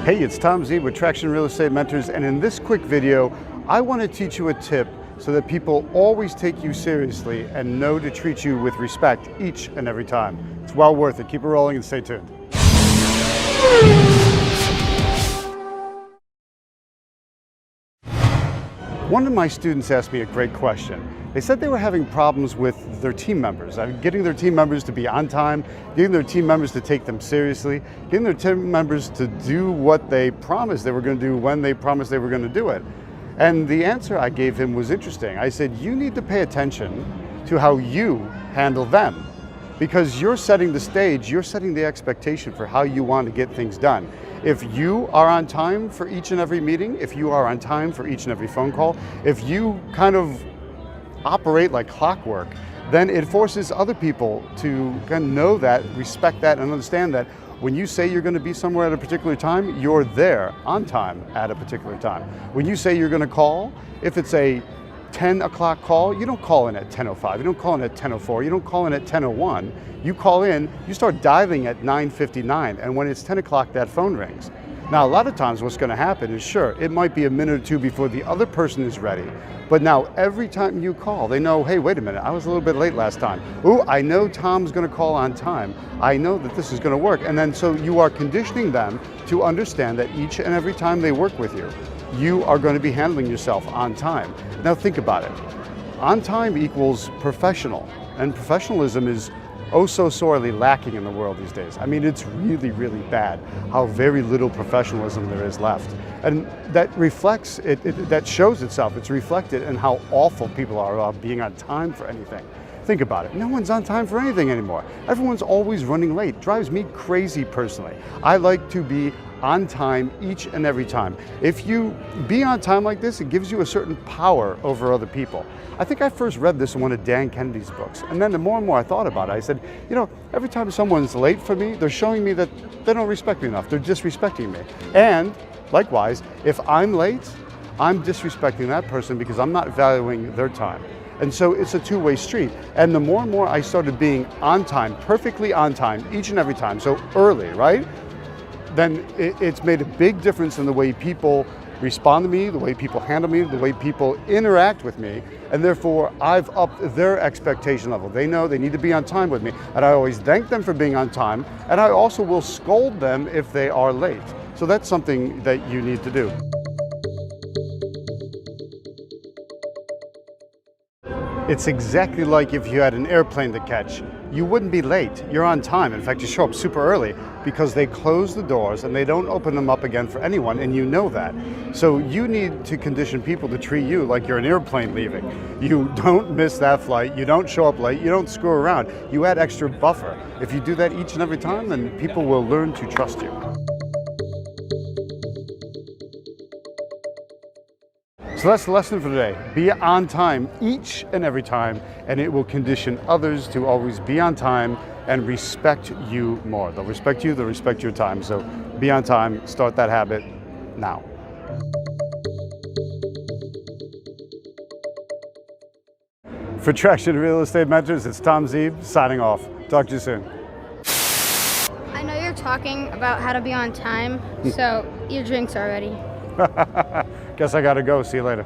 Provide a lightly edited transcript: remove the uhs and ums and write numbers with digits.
Hey, it's Tom Z with Traction Real Estate Mentors, and in this quick video, I want to teach you a tip so that people always take you seriously and know to treat you with respect each and every time. It's well worth it. Keep it rolling and stay tuned. One of my students asked me a great question. They said they were having problems with their team members, getting their team members to be on time, getting their team members to take them seriously, getting their team members to do what they promised they were going to do when they promised they were going to do it. And the answer I gave him was interesting. I said, you need to pay attention to how you handle them, because you're setting the stage, you're setting the expectation for how you want to get things done. If you are on time for each and every meeting, if you are on time for each and every phone call, if you kind of operate like clockwork, then it forces other people to kind of know that, respect that, and understand that when you say you're going to be somewhere at a particular time, you're there on time at a particular time. When you say you're going to call, if it's a 10 o'clock call, you don't call in at 10:05, you don't call in at 10:04, you don't call in at 10:01. You call in, you start dialing at 9:59, and when it's 10 o'clock, that phone rings. Now, a lot of times what's going to happen is, sure, it might be a minute or two before the other person is ready, but now every time you call, they know, hey, wait a minute, I was a little bit late last time. Ooh, I know Tom's going to call on time. I know that this is going to work. And then so you are conditioning them to understand that each and every time they work with you, you are going to be handling yourself on time. Now think about it. On time equals professional, and professionalism is oh so sorely lacking in the world these days. I mean, it's really, really bad how very little professionalism there is left. And that reflects, that shows itself, it's reflected in how awful people are about being on time for anything. Think about it, no one's on time for anything anymore. Everyone's always running late. It drives me crazy personally. I like to be on time each and every time. If you be on time like this, it gives you a certain power over other people. I think I first read this in one of Dan Kennedy's books, and then the more and more I thought about it, I said, you know, every time someone's late for me, they're showing me that they don't respect me enough. They're disrespecting me. And likewise, if I'm late, I'm disrespecting that person because I'm not valuing their time. And so it's a two-way street. And the more and more I started being on time, perfectly on time, each and every time, so early, right? Then it's made a big difference in the way people respond to me, the way people handle me, the way people interact with me, and therefore I've upped their expectation level. They know they need to be on time with me, and I always thank them for being on time, and I also will scold them if they are late. So that's something that you need to do. It's exactly like if you had an airplane to catch. You wouldn't be late, you're on time. In fact, you show up super early because they close the doors and they don't open them up again for anyone, and you know that. So you need to condition people to treat you like you're an airplane leaving. You don't miss that flight, you don't show up late, you don't screw around. You add extra buffer. If you do that each and every time, then people will learn to trust you. So that's the lesson for today. Be on time each and every time, and it will condition others to always be on time and respect you more. They'll respect you, they'll respect your time. So be on time, start that habit now. For Traction Real Estate Mentors, it's Tom Z signing off. Talk to you soon. I know you're talking about how to be on time, so your drink's are ready. Guess I gotta go. See you later.